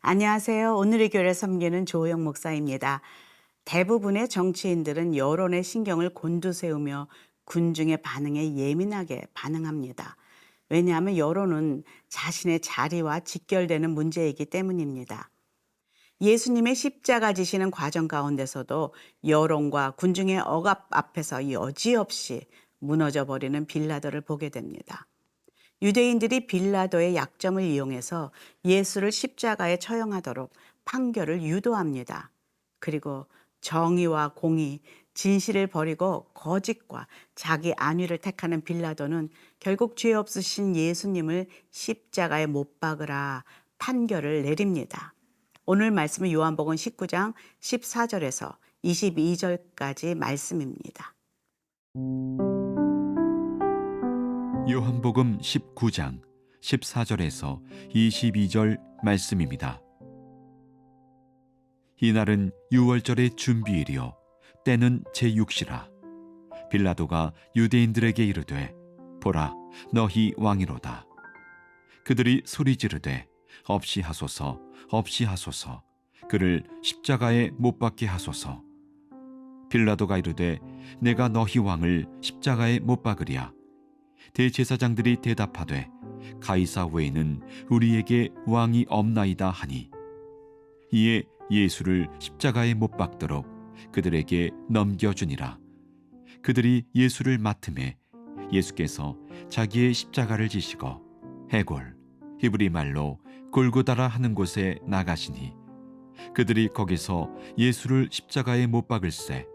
안녕하세요. 오늘의 교회를 섬기는 조호영 목사입니다. 대부분의 정치인들은 여론의 신경을 곤두세우며 군중의 반응에 예민하게 반응합니다. 왜냐하면 여론은 자신의 자리와 직결되는 문제이기 때문입니다. 예수님의 십자가 지시는 과정 가운데서도 여론과 군중의 억압 앞에서 여지없이 무너져 버리는 빌라도를 보게 됩니다. 유대인들이 빌라도의 약점을 이용해서 예수를 십자가에 처형하도록 판결을 유도합니다. 그리고 정의와 공의, 진실을 버리고 거짓과 자기 안위를 택하는 빌라도는 결국 죄 없으신 예수님을 십자가에 못 박으라 판결을 내립니다. 오늘 말씀은 요한복음 19장 14절에서 22절까지 말씀입니다. 요한복음 19장 14절에서 22절 말씀입니다. 이날은 유월절의 준비일이요 때는 제6시라. 빌라도가 유대인들에게 이르되 보라 너희 왕이로다. 그들이 소리 지르되 없이 하소서 없이 하소서 그를 십자가에 못 박게 하소서. 빌라도가 이르되 내가 너희 왕을 십자가에 못 박으랴. 대제사장들이 대답하되 가이사 외에는 우리에게 왕이 없나이다 하니 이에 예수를 십자가에 못 박도록 그들에게 넘겨주니라. 그들이 예수를 맡음에 예수께서 자기의 십자가를 지시고 해골 히브리 말로 골고다라 하는 곳에 나가시니 그들이 거기서 예수를 십자가에 못 박을새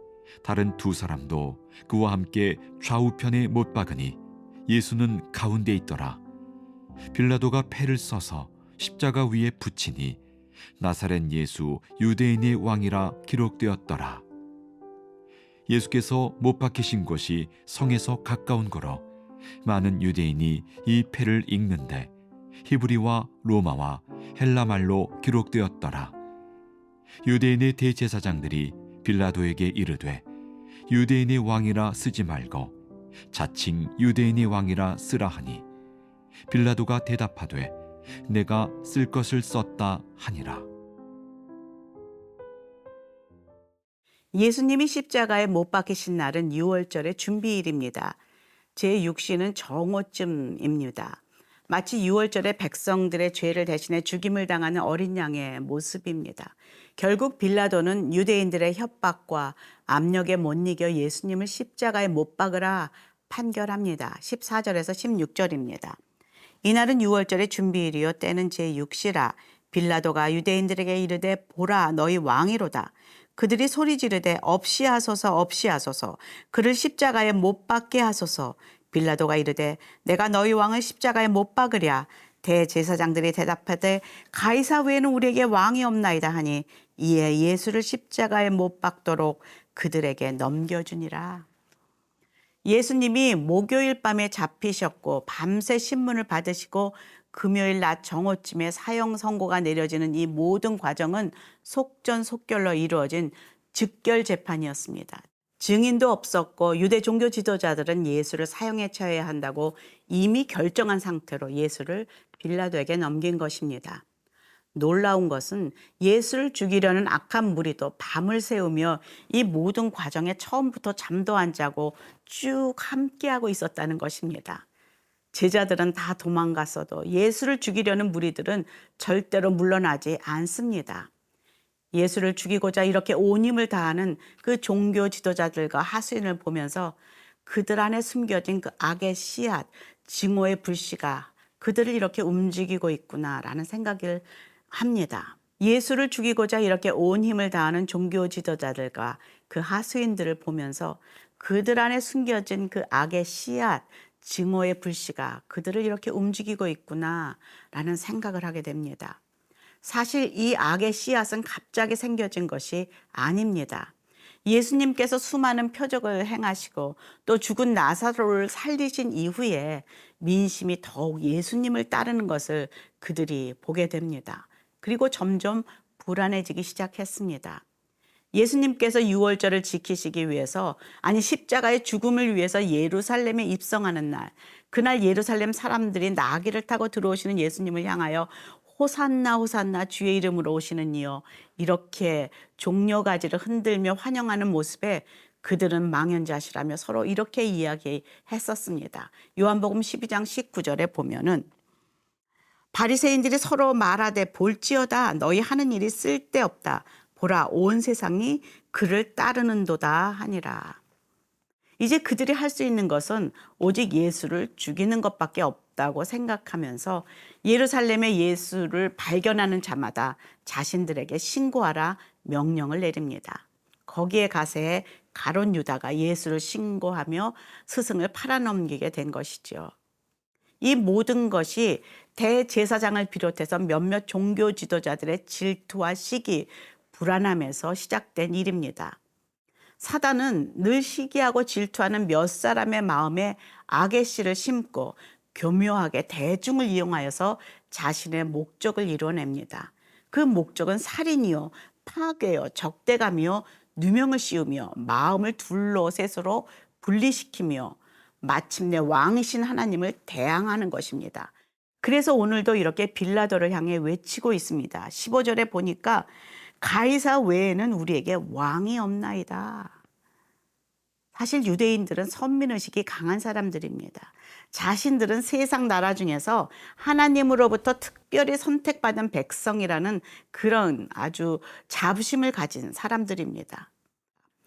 다른 두 사람도 그와 함께 좌우편에 못 박으니 예수는 가운데 있더라. 빌라도가 패를 써서 십자가 위에 붙이니 나사렛 예수 유대인의 왕이라 기록되었더라. 예수께서 못 박히신 곳이 성에서 가까운 거로 많은 유대인이 이 패를 읽는데 히브리와 로마와 헬라 말로 기록되었더라. 유대인의 대제사장들이 빌라도에게 이르되 유대인의 왕이라 쓰지 말고 자칭 유대인의 왕이라 쓰라 하니 빌라도가 대답하되 내가 쓸 것을 썼다 하니라. 예수님이 십자가에 못 박히신 날은 유월절의 준비일입니다. 제6시는 정오쯤입니다. 마치 유월절에 백성들의 죄를 대신해 죽임을 당하는 어린 양의 모습입니다. 결국 빌라도는 유대인들의 협박과 압력에 못 이겨 예수님을 십자가에 못 박으라 판결합니다. 14절에서 16절입니다. 이날은 유월절의 준비일이요 때는 제6시라. 빌라도가 유대인들에게 이르되 보라 너희 왕이로다. 그들이 소리 지르되 없이 하소서 없이 하소서 그를 십자가에 못 박게 하소서. 빌라도가 이르되 내가 너희 왕을 십자가에 못 박으랴. 대제사장들이 대답하되 가이사 외에는 우리에게 왕이 없나이다 하니 이에 예수를 십자가에 못 박도록 그들에게 넘겨주니라. 예수님이 목요일 밤에 잡히셨고 밤새 신문을 받으시고 금요일 낮 정오쯤에 사형 선고가 내려지는 이 모든 과정은 속전속결로 이루어진 즉결 재판이었습니다. 증인도 없었고 유대 종교 지도자들은 예수를 사형에 처해야 한다고 이미 결정한 상태로 예수를 빌라도에게 넘긴 것입니다. 놀라운 것은 예수를 죽이려는 악한 무리도 밤을 새우며 이 모든 과정에 처음부터 잠도 안 자고 쭉 함께하고 있었다는 것입니다. 제자들은 다 도망갔어도 예수를 죽이려는 무리들은 절대로 물러나지 않습니다. 예수를 죽이고자 이렇게 온 힘을 다하는 그 종교 지도자들과 하수인을 보면서 그들 안에 숨겨진 그 악의 씨앗, 증오의 불씨가 그들을 이렇게 움직이고 있구나라는 생각을 합니다. 예수를 죽이고자 이렇게 온 힘을 다하는 종교 지도자들과 그 하수인들을 보면서 그들 안에 숨겨진 그 악의 씨앗, 증오의 불씨가 그들을 이렇게 움직이고 있구나라는 생각을 하게 됩니다. 사실 이 악의 씨앗은 갑자기 생겨진 것이 아닙니다. 예수님께서 수많은 표적을 행하시고 또 죽은 나사로를 살리신 이후에 민심이 더욱 예수님을 따르는 것을 그들이 보게 됩니다. 그리고 점점 불안해지기 시작했습니다. 예수님께서 유월절을 지키시기 위해서 십자가의 죽음을 위해서 예루살렘에 입성하는 날, 그날 예루살렘 사람들이 나귀를 타고 들어오시는 예수님을 향하여 호산나 호산나 주의 이름으로 오시는 이여, 이렇게 종려가지를 흔들며 환영하는 모습에 그들은 망연자실하며 서로 이렇게 이야기했었습니다. 요한복음 12장 19절에 보면은 바리새인들이 서로 말하되 볼지어다 너희 하는 일이 쓸데없다. 보라 온 세상이 그를 따르는도다 하니라. 이제 그들이 할 수 있는 것은 오직 예수를 죽이는 것밖에 없다고 생각하면서 예루살렘의 예수를 발견하는 자마다 자신들에게 신고하라 명령을 내립니다. 거기에 가세 가룟 유다가 예수를 신고하며 스승을 팔아넘기게 된 것이죠. 이 모든 것이 대제사장을 비롯해서 몇몇 종교 지도자들의 질투와 시기, 불안함에서 시작된 일입니다. 사단은 늘 시기하고 질투하는 몇 사람의 마음에 악의 씨를 심고 교묘하게 대중을 이용하여서 자신의 목적을 이뤄냅니다. 그 목적은 살인이요, 파괴요, 적대감이요, 누명을 씌우며 마음을 둘러 셋으로 분리시키며 마침내 왕이신 하나님을 대항하는 것입니다. 그래서 오늘도 이렇게 빌라도를 향해 외치고 있습니다. 15절에 보니까 가이사 외에는 우리에게 왕이 없나이다. 사실 유대인들은 선민의식이 강한 사람들입니다. 자신들은 세상 나라 중에서 하나님으로부터 특별히 선택받은 백성이라는 그런 아주 자부심을 가진 사람들입니다.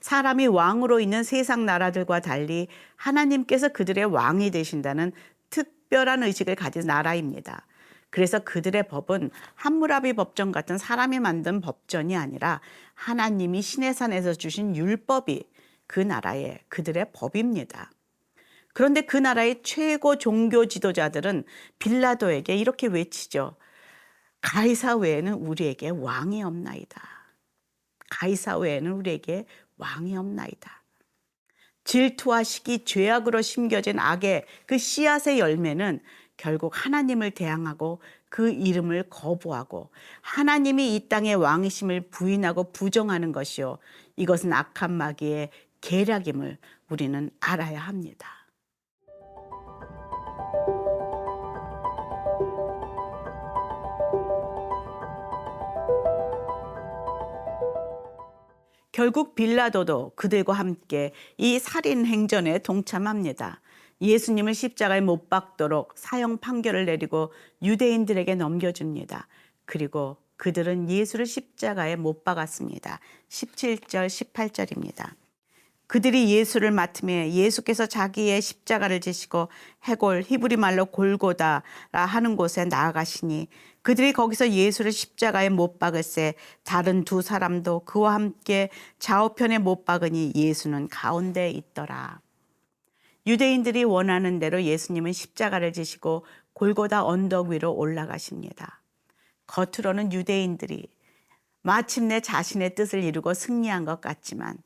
사람이 왕으로 있는 세상 나라들과 달리 하나님께서 그들의 왕이 되신다는 특별한 의식을 가진 나라입니다. 그래서 그들의 법은 함무라비 법전 같은 사람이 만든 법전이 아니라 하나님이 시내산에서 주신 율법이 그 나라의 그들의 법입니다. 그런데 그 나라의 최고 종교 지도자들은 빌라도에게 이렇게 외치죠. 가이사 외에는 우리에게 왕이 없나이다. 가이사 외에는 우리에게 왕이 없나이다. 질투와 시기, 죄악으로 심겨진 악의 그 씨앗의 열매는 결국 하나님을 대항하고 그 이름을 거부하고 하나님이 이 땅의 왕이심을 부인하고 부정하는 것이요. 이것은 악한 마귀의 계략임을 우리는 알아야 합니다. 결국 빌라도도 그들과 함께 이 살인 행전에 동참합니다. 예수님을 십자가에 못 박도록 사형 판결을 내리고 유대인들에게 넘겨줍니다. 그리고 그들은 예수를 십자가에 못 박았습니다. 17절, 18절입니다. 그들이 예수를 맡으며 예수께서 자기의 십자가를 지시고 해골 히브리 말로 골고다라 하는 곳에 나아가시니 그들이 거기서 예수를 십자가에 못 박을새 다른 두 사람도 그와 함께 좌우편에 못 박으니 예수는 가운데 있더라. 유대인들이 원하는 대로 예수님은 십자가를 지시고 골고다 언덕 위로 올라가십니다. 겉으로는 유대인들이 마침내 자신의 뜻을 이루고 승리한 것 같지만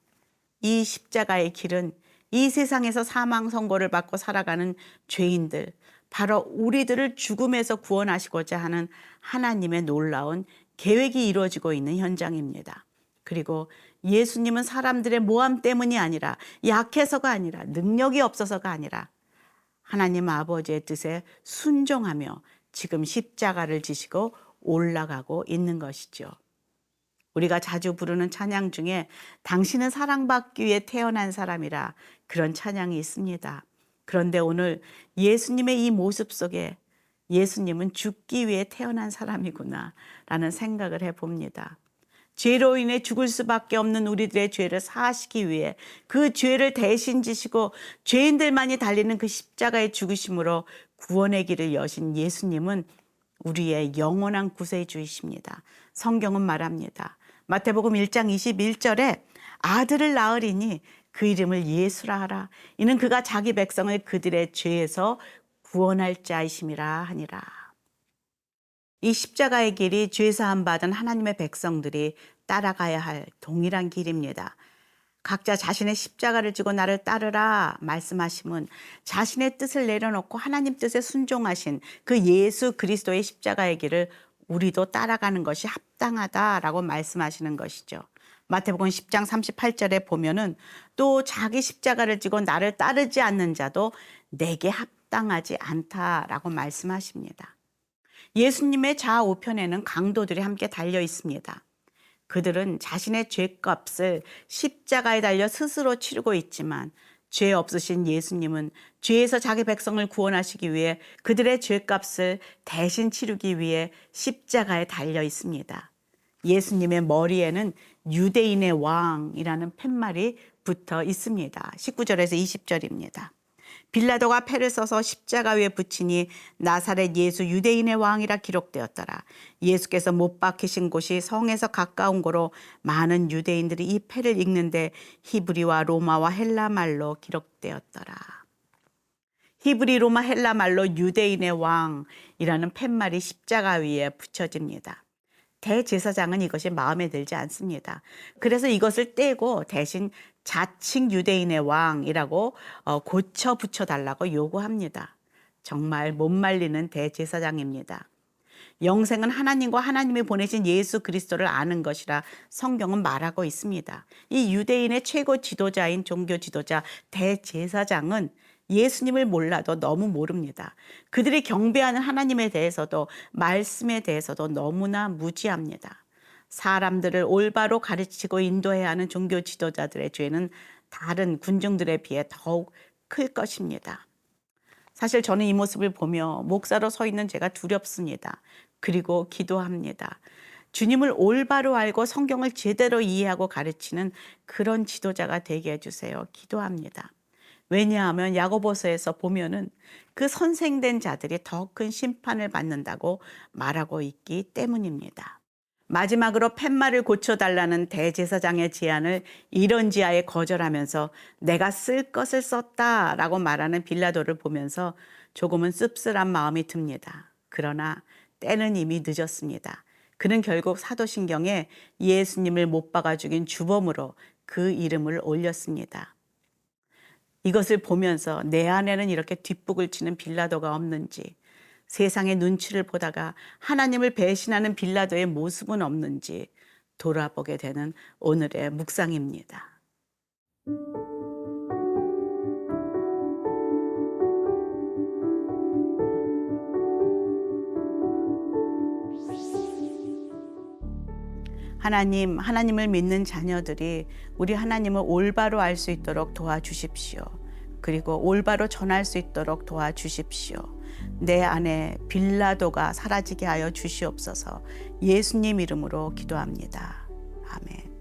이 십자가의 길은 이 세상에서 사망 선고를 받고 살아가는 죄인들, 바로 우리들을 죽음에서 구원하시고자 하는 하나님의 놀라운 계획이 이루어지고 있는 현장입니다. 그리고 예수님은 사람들의 모함 때문이 아니라 약해서가 아니라 능력이 없어서가 아니라 하나님 아버지의 뜻에 순종하며 지금 십자가를 지시고 올라가고 있는 것이죠. 우리가 자주 부르는 찬양 중에 당신은 사랑받기 위해 태어난 사람이라 그런 찬양이 있습니다. 그런데 오늘 예수님의 이 모습 속에 예수님은 죽기 위해 태어난 사람이구나 라는 생각을 해봅니다. 죄로 인해 죽을 수밖에 없는 우리들의 죄를 사하시기 위해 그 죄를 대신 지시고 죄인들만이 달리는 그 십자가의 죽으심으로 구원의 길을 여신 예수님은 우리의 영원한 구세주이십니다. 성경은 말합니다. 마태복음 1장 21절에 아들을 낳으리니 그 이름을 예수라 하라. 이는 그가 자기 백성을 그들의 죄에서 구원할 자이심이라 하니라. 이 십자가의 길이 죄사함 받은 하나님의 백성들이 따라가야 할 동일한 길입니다. 각자 자신의 십자가를 지고 나를 따르라 말씀하심은 자신의 뜻을 내려놓고 하나님 뜻에 순종하신 그 예수 그리스도의 십자가의 길을 우리도 따라가는 것이 합당하다라고 말씀하시는 것이죠. 마태복음 10장 38절에 보면은 또 자기 십자가를 지고 나를 따르지 않는 자도 내게 합당하지 않다라고 말씀하십니다. 예수님의 좌우편에는 강도들이 함께 달려 있습니다. 그들은 자신의 죄값을 십자가에 달려 스스로 치르고 있지만 죄 없으신 예수님은 죄에서 자기 백성을 구원하시기 위해 그들의 죄값을 대신 치르기 위해 십자가에 달려 있습니다. 예수님의 머리에는 유대인의 왕이라는 팻말이 붙어 있습니다. 19절에서 20절입니다. 빌라도가 패를 써서 십자가 위에 붙이니 나사렛 예수 유대인의 왕이라 기록되었더라. 예수께서 못 박히신 곳이 성에서 가까운 거로 많은 유대인들이 이 패를 읽는데 히브리와 로마와 헬라 말로 기록되었더라. 히브리, 로마, 헬라 말로 유대인의 왕이라는 팻말이 십자가 위에 붙여집니다. 대제사장은 이것이 마음에 들지 않습니다. 그래서 이것을 떼고 대신 자칭 유대인의 왕이라고 고쳐 붙여달라고 요구합니다. 정말 못 말리는 대제사장입니다. 영생은 하나님과 하나님이 보내신 예수 그리스도를 아는 것이라 성경은 말하고 있습니다. 이 유대인의 최고 지도자인 종교 지도자 대제사장은 예수님을 몰라도 너무 모릅니다. 그들이 경배하는 하나님에 대해서도 말씀에 대해서도 너무나 무지합니다. 사람들을 올바로 가르치고 인도해야 하는 종교 지도자들의 죄는 다른 군중들에 비해 더욱 클 것입니다. 사실 저는 이 모습을 보며 목사로 서 있는 제가 두렵습니다. 그리고 기도합니다. 주님을 올바로 알고 성경을 제대로 이해하고 가르치는 그런 지도자가 되게 해주세요. 기도합니다. 왜냐하면 야고보서에서 보면은 그 선생된 자들이 더 큰 심판을 받는다고 말하고 있기 때문입니다. 마지막으로 팻말을 고쳐달라는 대제사장의 제안을 이런지하에 거절하면서 내가 쓸 것을 썼다라고 말하는 빌라도를 보면서 조금은 씁쓸한 마음이 듭니다. 그러나 때는 이미 늦었습니다. 그는 결국 사도신경에 예수님을 못 박아 죽인 주범으로 그 이름을 올렸습니다. 이것을 보면서 내 안에는 이렇게 뒷북을 치는 빌라도가 없는지, 세상의 눈치를 보다가 하나님을 배신하는 빌라도의 모습은 없는지 돌아보게 되는 오늘의 묵상입니다. 하나님, 하나님을 믿는 자녀들이 우리 하나님을 올바로 알 수 있도록 도와주십시오. 그리고 올바로 전할 수 있도록 도와주십시오. 내 안에 빌라도가 사라지게 하여 주시옵소서. 예수님 이름으로 기도합니다. 아멘.